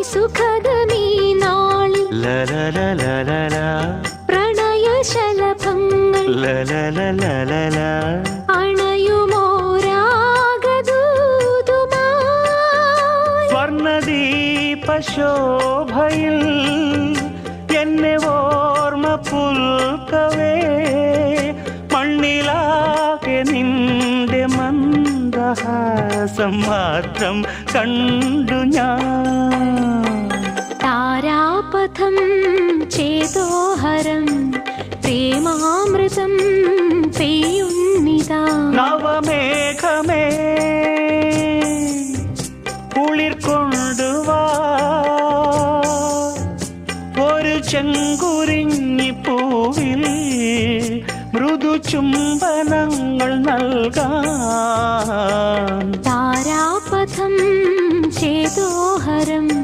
സുഖദമീ നാളിൽ പ്രണയശലഭങ്ങൾ അണയുമോരാഗദൂതുമായി സ്വർണദീപശോഭയിൽ എന്നെ ഓർമ്മ പുൽക്കവേ മണ്ണിലാകെ നിന്റെ മന്ദഹാസം മാത്രം കണ്ടു ഞാൻ. താരാപഥം ചേതോഹരം പ്രേമാമൃതം പെയ്യുന്നിതാ. നവമേഘമേ കുളിർ കൊണ്ടുവാ ഒരു ചെങ്കുരിഞ്ഞി പൂവിൽ മൃദു ചുംബനങ്ങൾ നൽകാൻ. താരാപഥം ചേതോഹരം